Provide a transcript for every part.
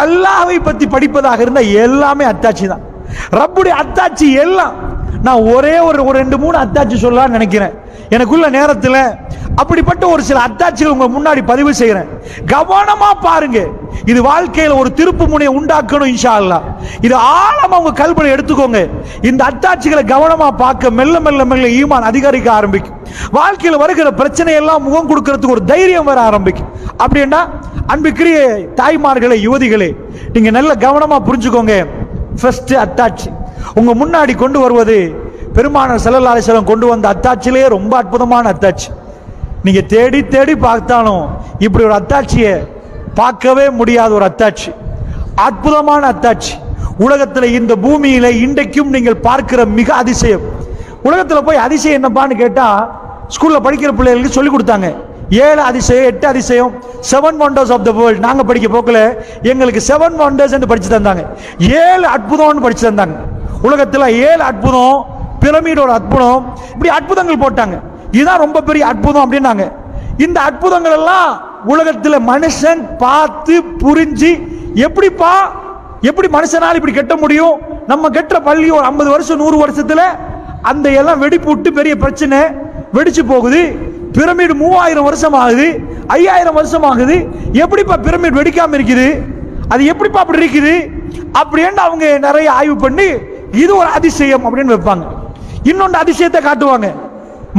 அல்லாஹ்வை பத்தி படிப்பதாக இருந்தா எல்லாமே அத்தாட்சி தான். ரப்புடைய அத்தாட்சி எல்லாம். நான் ஒரே ஒரு 2-3 அத்தாட்சி சொல்லலாம்னு நினைக்கிறேன் எனக்குள்ள நேரத்தில். அப்படிப்பட்ட ஒரு சில அத்தாட்சிகள் உங்க முன்னாடி பதிவு செய்யறேன். கவனமா பாருங்க. இது வாழ்க்கையில ஒரு திருப்பு முனையை உண்டாக்கணும் இன்ஷா அல்லாஹ். இது ஆழமா உங்க கல்வியை எடுத்துக்கோங்க. இந்த அத்தாட்சிகளை கவனமா பார்க்க மெல்ல மெல்ல மெல்ல ஈமான் அதிகரிக்க ஆரம்பிக்கும். வாழ்க்கையில் வருகிற பிரச்சனை எல்லாம் முகம் கொடுக்கறதுக்கு ஒரு தைரியம் வர ஆரம்பிக்கும். அப்படின்னா அன்புக்குரிய தாய்மார்களே, யுவதிகளே, நீங்க நல்ல கவனமா புரிஞ்சுக்கோங்க. ஃபர்ஸ்ட் அத்தாட்சி உங்க முன்னாடி கொண்டு வருவது பெருமானார் ஸல்லல்லாஹு அலைஹி வஸல்லம் கொண்டு வந்த அத்தாட்சியிலே ரொம்ப அற்புதமான அத்தாட்சி. நீங்க தேடி தேடி பார்த்தாலும் இப்படி ஒரு அத்தாட்சியை பார்க்கவே முடியாத ஒரு அத்தாட்சி, அற்புதமான அத்தாட்சி. உலகத்தில் இந்த பூமியில இன்றைக்கும் நீங்கள் பார்க்கிற மிக அதிசயம். உலகத்தில் போய் அதிசயம் என்னப்பான்னு கேட்டா, ஸ்கூல்ல படிக்கிற பிள்ளைகளுக்கு சொல்லி கொடுத்தாங்க 7 அதிசயம் 8 அதிசயம் 7 wonders of the world. நாங்க படிக்க போக்கல எங்களுக்கு 7 wonders என்று படிச்சு தந்தாங்க. 7 அற்புதம்னு படிச்சு தந்தாங்க. உலகத்தில் 7 அற்புதம், பிரமிடோட அற்புதம், இப்படி அற்புதங்கள் போட்டாங்க. இதுதான் ரொம்ப பெரிய அற்புதம் அப்படின்னாங்க. இந்த அற்புதங்கள் எல்லாம் உலகத்தில் மனுஷன் பார்த்து புரிஞ்சு எப்படி மனுஷனால் இப்படி கட்ட முடியும்? நம்ம கெட்ட பள்ளி ஒரு 50 வருஷம் 100 வருஷத்துல அந்த எல்லாம் வெடிப்பு விட்டு பெரிய பிரச்சனை வெடிச்சு போகுது. பிரமிட் 3000 வருஷம் ஆகுது, 5000 வருஷம் ஆகுது. எப்படிப்பா பிரமிட் வெடிக்காம இருக்குது? அது எப்படிப்பா அப்படி இருக்குது அப்படின்னு அவங்க நிறைய ஆய்வு பண்ணி இது ஒரு அதிசயம் அப்படின்னு வைப்பாங்க. இன்னொன்று அதிசயத்தை காட்டுவாங்க.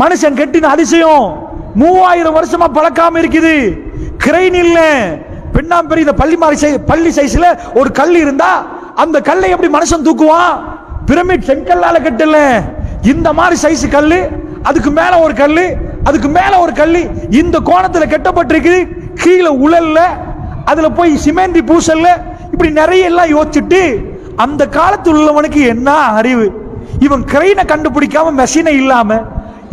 மனுஷன் கெட்டின அதிசயம் 3000 வருஷமா பழக்காம இருக்குது. கிரைன் இல்ல, பெண்ணாம்பெரிய இந்த பள்ளி சைஸ்ல ஒரு கல் இருந்தா அந்த கல்லை எப்படி மனுஷன் தூக்குவான்? பிரமிட் செங்கல்லால கட்டல, இந்த மாதிரி சைஸ் கல்லு, அதுக்கு மேல ஒரு கல்லு, அதுக்கு மேல ஒரு கல்லு, இந்த கோணத்துல கட்டப்பட்டிருக்கு. கீழே உழல்ல, அதுல போய் சிமெண்டி பூசல்ல, இப்படி நிறைய எல்லாம் யோசிச்சுட்டு அந்த காலத்தில் உள்ளவனுக்கு என்ன அறிவு? இவன் கிரைனை கண்டுபிடிக்காம மெஷினை இல்லாம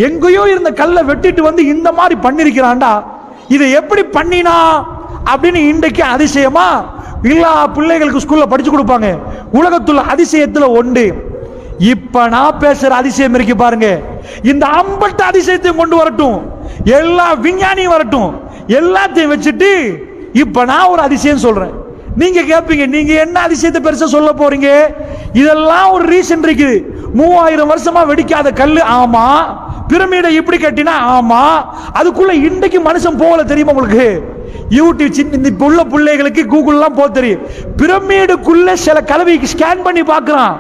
எங்கேயோ இருந்த கல்லை வெட்டிட்டு வந்து இந்த மாதிரி பண்ணிருக்கிறான்டா, இதை எப்படி பண்ணினா அப்படின்னு இன்றைக்கு அதிசயமா எல்லா பிள்ளைகளுக்கு ஸ்கூல்ல படிச்சு கொடுப்பாங்க. உலகத்துல அதிசயத்துல ஒன்று. இப்ப நான் பேசுற அதிசயம் இருக்கு பாருங்க, இந்த 50 அதிசயத்தையும் கொண்டு வரட்டும், எல்லா விஞ்ஞானியும் வரட்டும், எல்லாத்தையும் வச்சுட்டு இப்ப நான் ஒரு அதிசயம் சொல்றேன். நீங்க கேட்பீங்க, நீங்க என்ன அதிசயத்தை பெருசா சொல்ல போறீங்க? இதெல்லாம் ஒரு ரீசன் இருக்குது. 3000 வருஷமா வெடிக்காத கல்லு, ஆமா. பிரமிடை இப்படி கட்டினா, ஆமா. அதுக்குள்ள இன்றைக்கு மனுஷன் போகல, தெரியுமா உங்களுக்கு? யூடியூப் இப்ப உள்ள பிள்ளைகளுக்கு கூகுள் எல்லாம் போக தெரியும். பிரமிடுக்குள்ள சில கலவைக்கு ஸ்கேன் பண்ணி பார்க்கறான்.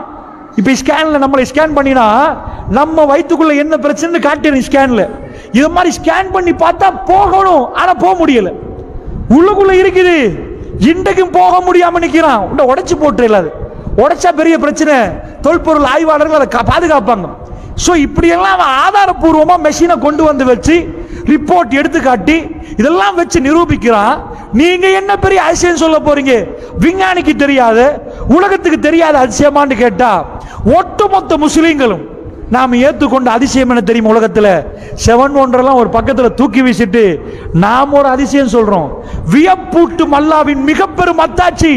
இப்ப ஸ்கேன்ல நம்மளை ஸ்கேன் பண்ணினா நம்ம வயிற்றுக்குள்ள என்ன பிரச்சனை காட்டிடும் ஸ்கேன்ல. இது மாதிரி ஸ்கேன் பண்ணி பார்த்தா போகணும், ஆனா போக முடியல. உள்ளுக்குள்ள இருக்குது, இன்றைக்கும் போக முடியாம நிக்கிறான். உடைச்சு போட்டுல, உடைச்சா பெரிய பிரச்சனை. தொல்பொருள் ஆய்வாளர்கள் அதை பாதுகாப்பாங்க. சோ இப்படி எல்லாம் ஆதாரபூர்வமா மெஷினை கொண்டு வந்து வச்சு ரிப்போர்ட் எடுத்து காட்டி இதெல்லாம் வச்சு நிரூபிக்கிறான். நீங்க என்ன பெரிய அதிசயம் சொல்ல போறீங்க? விஞ்ஞானிக்கு தெரியாத, உலகத்துக்கு தெரியாத அதிசயமான்னு கேட்டா, ஒட்டுமொத்த முஸ்லீம்களும் நாம் ஏற்றுக்கொண்ட அதிசயம் என்ன தெரியுமா? உலகத்துல 7 ஒன்றெல்லாம் ஒரு பக்கத்துல தூக்கி வீசிட்டு நாம் ஒரு அதிசயம் சொல்றோம். வியப்பூட்டும் அல்லாஹ்வின் மிக பெரும் அத்தாட்சி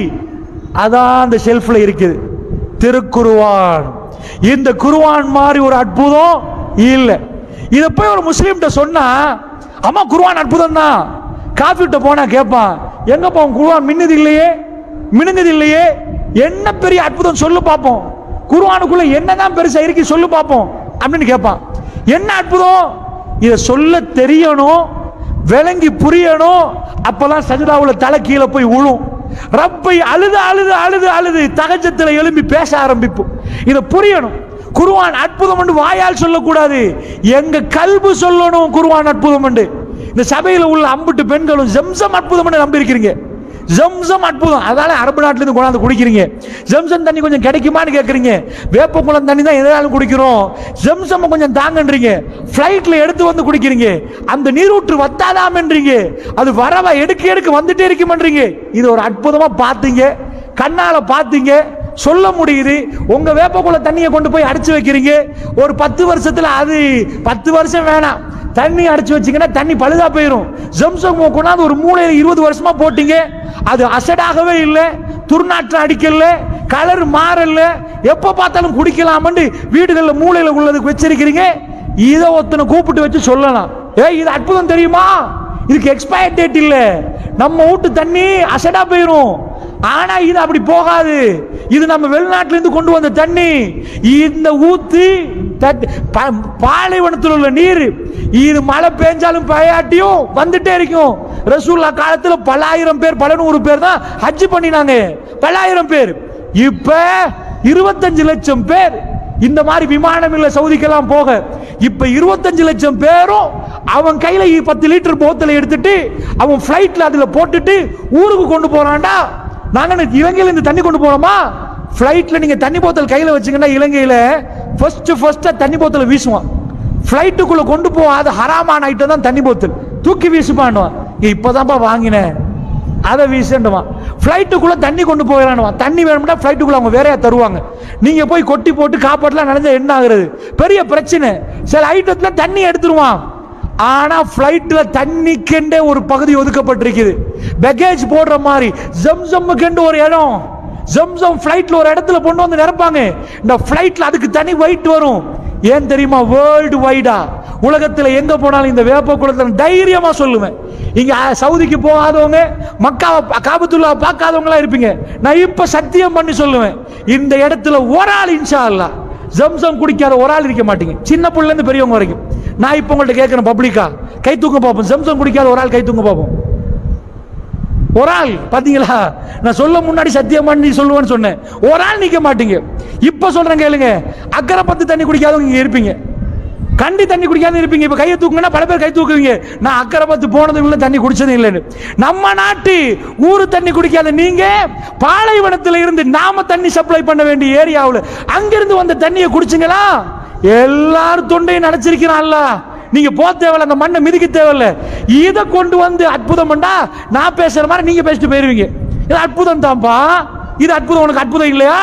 அதான் அந்த ஷெல்ஃப்ல இருக்குது, திருக்குர்ஆன். இந்த குர்ஆன் மாதிரி ஒரு அற்புதம் இல்ல. இத போய் ஒரு முஸ்லீம்கிட்ட சொன்னா, அம்மா குர்ஆன் அற்புதம் தான். காஃபிட்ட போனா கேட்பான், எங்கப்பா குர்ஆன் மின்னுது இல்லையே, மினுங்குது இல்லையே, என்ன பெரிய அற்புதம் சொல்லு பார்ப்போம், குர்ஆனுக்குள்ள என்னதான் பெருசா இருக்கு சொல்லு பார்ப்போம் அப்படின்னு கேட்பான். என்ன அற்புதம்? இத சொல்ல தெரியணும், விளங்கி புரியணும். அப்பதான் சஜிதாவுல தலை கீழே போய் விழும். ரப்பை அழுது அழுது அழுது அழுது தகஜத்துல எழும்பி பேச ஆரம்பிப்போம். இத புரியணும். குர்ஆன் அற்புதம் என்று வாயால் சொல்லக்கூடாது, எங்க கல்பு சொல்லணும் குர்ஆன் அற்புதம் என்று. இந்த சபையில் உள்ள 50 பெண்களும் ஜம்சம் அற்புதம் என்று நம்பி இருக்கிறீங்க. ஜம்சம் அற்புதம், அதால அரபு நாட்டில இருந்து கொண்டாந்து குடிக்கிறீங்க. ஜம்சம் தண்ணி கொஞ்சம் கிடைக்குமான்னு கேட்கறீங்க. வேப்பக்குளம் தண்ணி தான் எதாலும் குடிக்கிறோம், ஜம்சம் கொஞ்சம் தாங்கன்றீங்க. பிளைட்ல எடுத்து வந்து குடிக்கிறீங்க. அந்த நீரூற்று வத்தாதாமன்றீங்க, அது வரவா எடுக்க வந்துட்டே இருக்குமன்றீங்க. இது ஒரு அற்புதமா பார்த்தீங்க, கண்ணால பார்த்தீங்க, சொல்ல முடியுது. உங்க வேப்பக்குள தண்ணியை கொண்டு போய் அடிச்சு வைக்கிறீங்க. ஒரு 10 வருஷத்துல, அது 10 வருஷம் வேணாம், தண்ணி அடிச்சு வச்சீங்கன்னா தண்ணி பழுதா போயிடும். ஜம்சம் கொண்டாந்து ஒரு மூலையில 20 வருஷமா போட்டீங்க, அது அசடாகவே இல்லை, துர்நாற்றம் அடிக்கல, கலர் மாறல, எப்ப பார்த்தாலும் குடிக்கலாம்னு வீடுகள்ல மூலையில உள்ளதுக்கு வச்சிருக்கிறீங்க. இதை ஒருத்தனை கூப்பிட்டு வச்சு சொல்லலாம், இது அற்புதம் தெரியுமா, இதுக்கு எக்ஸ்பயர் டேட் இல்ல, நம்ம வீட்டு தண்ணி அசடா போயிடும், ஆனா இது அப்படி போகாது. இது நம்ம வெளிநாட்டில இருந்து கொண்டு வந்த தண்ணி. இந்த ஊத்து பாலைவனத்தில் உள்ள நீர் இது மழை பெஞ்சாலும் பெய்யாட்டியும் வந்துட்டே இருக்கும். ரசூலுல்லாஹ் காலத்துல பல ஆயிரம் பேர், பல நூறு பேர் தான் ஹஜ் பண்ணினாங்க. பல ஆயிரம் பேர். இப்ப 25 லட்சம் பேர் இந்த மாதிரி விமானம் இல்ல சவுதிக்கெல்லாம் போக. இப்ப 25 லட்சம் பேரும் அவன் கையில 10 லிட்டர் போத்தலை எடுத்துட்டு அவன் பிளைட்ல அதுல போட்டுட்டு ஊருக்கு கொண்டு போறான்டா. நாங்க இலங்கையில இந்த தண்ணி கொண்டு போறோமா? பிளைட்ல நீங்க தண்ணி போத்தல் கையில வச்சீங்கன்னா இலங்கையில ஃபர்ஸ்ட் தண்ணி போத்தலை வீசுவான். பிளைட்டுக்குள்ள கொண்டு போகாத ஹராமான ஐட்டம் தான் தண்ணி போத்தல். தூக்கி வீசுப்பான்னுவான். இப்பதான்ப்பா வாங்கினேன் அதை வீசுவான். பிளைட்டுக்குள்ள தண்ணி கொண்டு போயிடானுவான். தண்ணி வேணும்னா பிளைட்டுக்குள்ள அவங்க வேறையா தருவாங்க. நீங்க போய் கொட்டி போட்டு காப்பாட்டலாம் நடந்தா என்ன ஆகுறது? பெரிய பிரச்சனை. சில ஐட்டத்துல தண்ணி எடுத்துருவான். ஆனா பிளைட்ல தண்ணிக்கெண்டே ஒரு பகுதி ஒதுக்கப்பட்டிருக்குது. பேக்கேஜ் போடுற மாதிரி ஜம்சம்முக்கெண்டு ஒரு இடம். ஜம்சம் பிளைட்ல ஒரு இடத்துல கொண்டு வந்து நிரப்பாங்க. இந்த பிளைட்ல அதுக்கு தனி வெயிட் வரும். ஏன் தெரியுமா? வேர்ல்டு வைடா உலகத்துல எங்க போனாலும் இந்த வேப்ப குளத்துல தைரியமா சொல்லுவேன். இங்க சவுதிக்கு போகாதவங்க, மக்காவை காபத்துல்லா பார்க்காதவங்களா இருப்பீங்க. நான் இப்ப சத்தியம் பண்ணி சொல்லுவேன், இந்த இடத்துல ஒரு ஆள் இன்ஷா அல்லாஹ் ஜம்சம் குடிக்காத ஒரு ஆள் இருக்க மாட்டீங்க. சின்ன பிள்ளைல இருந்து பெரியவங்க வரைக்கும். நான் இப்ப உங்கள்ட்ட கேட்கிறேன், பப்ளிக்கா கை தூக்க பார்ப்போம். ஜம்சம் குடிக்காத ஒரு ஆள் கை தூக்க பார்ப்போம். ஒரு ஆள் பாத்தீங்களா? நான் சொல்ல முன்னாடி சத்தியம் பண்ணி சொல்லுவேன்னு சொன்னேன். ஒரு ஆள் நிக்க மாட்டீங்க. இப்ப சொல்றேன் கேளுங்க. அக்கறை பத்து தண்ணி குடிக்காதவங்க இங்க இருப்பீங்க. கண்டி தண்ணி குடிக்காத இருப்பீங்க. இப்ப கையை தூக்குங்கன்னா பல பேர் கை தூக்குவீங்க. நான் அக்கறை பத்து போனதும் இல்லை, தண்ணி குடிச்சதும் இல்லைன்னு. நம்ம நாட்டு ஊரு தண்ணி குடிக்காத நீங்க பாலைவனத்தில் இருந்து நாம தண்ணி சப்ளை பண்ண வேண்டிய ஏரியாவில் அங்கிருந்து வந்த தண்ணியை குடிச்சுங்களா? எல்லாரும் தொண்டையும் நினைச்சிருக்கிறான்ல. நீங்க போ தேவையில்ல, அந்த மண்ணை மிதிக்க தேவையில்ல. இதை கொண்டு வந்து அற்புதம் பண்ணா நான் பேசுற மாதிரி நீங்க பேசிட்டு போயிருவீங்க. இது அற்புதம் தான்ப்பா. இது அற்புதம். உனக்கு அற்புதம் இல்லையா?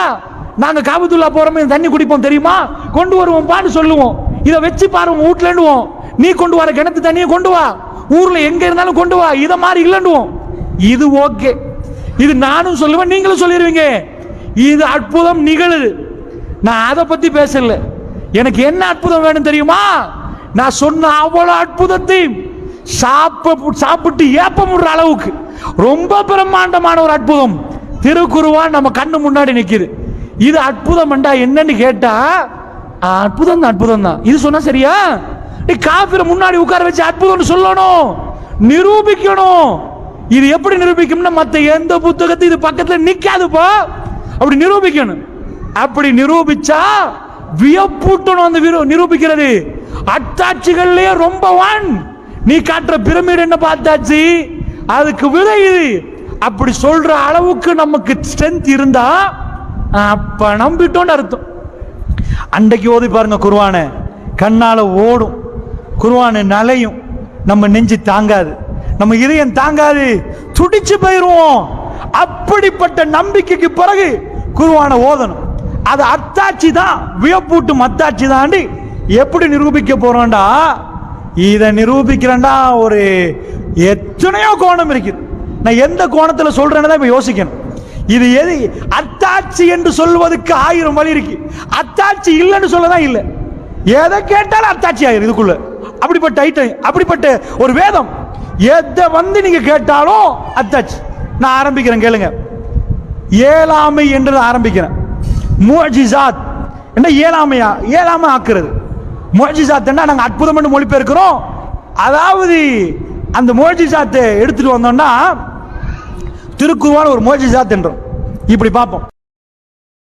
நாங்க காபத்துல்லா போறோம், தண்ணி குடிப்போம் தெரியுமா? கொண்டு வருவோம் பான்னு சொல்லுவோம். இதை வச்சு பாருவோம், வீட்டுலண்டுவோம். நீ கொண்டு வர கிணத்து தண்ணியை கொண்டு வா, ஊர்ல எங்க இருந்தாலும் கொண்டு வா. இத மாதிரி இல்லண்டுவோம். இது ஓகே. இது நானும் சொல்லுவேன், நீங்களும் சொல்லிடுவீங்க. இது அற்புதம் நிகழுது. நான் அதை பத்தி பேசல. எனக்கு என்ன அற்புதம் வேணும் தெரியுமா? நான் சொன்ன அவ்வளவு அற்புதத்தை சாப்பிட்டு ஏப்பமுடுற அளவுக்கு ரொம்ப பிரம்மாண்டமான ஒரு அற்புதம் திருக்குர்ஆன் நம்ம கண்ணு முன்னாடி நிக்குது. இது அற்புதம் என்னன்னு கேட்டா அற்புதம் தான், அற்புதம் தான். இது சொன்னா சரியா? நீ காபிர முன்னாடி உட்கார வச்சு அற்புதம்னு சொல்லணும், நிரூபிக்கணும். இது எப்படி நிரூபிக்கும்னா மத்த எந்த புத்தகத்தை இது பக்கத்துல நிக்காதுப்பா. அப்படி நிரூபிக்கணும். அப்படி நிரூபிச்சா வியப்பூட்டணும். அந்த நிரூபிக்கிறது அத்தாட்சிகள்லயே ரொம்ப ஒன். நீ காட்டுற பிரமிடு என்ன பார்த்தாச்சு, அதுக்கு விதை இது. அப்படி சொல்ற அளவுக்கு நமக்கு ஸ்ட்ரென்த் இருந்தா அப்ப நம்பிட்டோன்னு அர்த்தம். அன்றைக்கு ஓதி பாருங்க குர்ஆனை, கண்ணால ஓடும். குர்ஆன் நலையும். நம்ம நெஞ்சு தாங்காது, நம்ம இதயம் தாங்காது, துடிச்சு போயிருவோம். அப்படிப்பட்ட நம்பிக்கைக்கு பிறகு குர்ஆனை ஓதணும். அது அத்தாட்சி தான், வியப்பூட்டும் அத்தாட்சி தாண்டி எப்படி நிரூபிக்க போறோம்டா? இதை நிரூபிக்கிறேன்டா ஒரு எத்தனையோ கோணம் இருக்குது. நான் எந்த கோணத்துல சொல்றேன்னு இப்ப யோசிக்கணும். இது எது அத்தாட்சி என்று சொல்வதற்கு 1000 வழி இருக்கு. அத்தாட்சி இல்லைன்னு சொல்லதான் இல்லை. எதை கேட்டாலும் அத்தாட்சி ஆயிரும் இதுக்குள்ள. அப்படிப்பட்ட ஐட்டம், அப்படிப்பட்ட ஒரு வேதம். எதை வந்து நீங்க கேட்டாலும் அத்தாட்சி. நான் ஆரம்பிக்கிறேன் கேளுங்க. ஏழாமை என்று ஆரம்பிக்கிறேன். முஅஜிசாத் என்ன? ஏழாமையா? ஏழாமை ஆக்குறது. முஅஜிசாத் என்ன? நாங்க அற்புதம் என்று மொழிபெயர்க்கிறோம். அதாவது அந்த முஅஜிசாத்தை எடுத்துட்டு வந்தோம்னா திருக்குர்ஆன் ஒரு முஅஜிசாத் என்றோம். இப்படி பார்ப்போம்.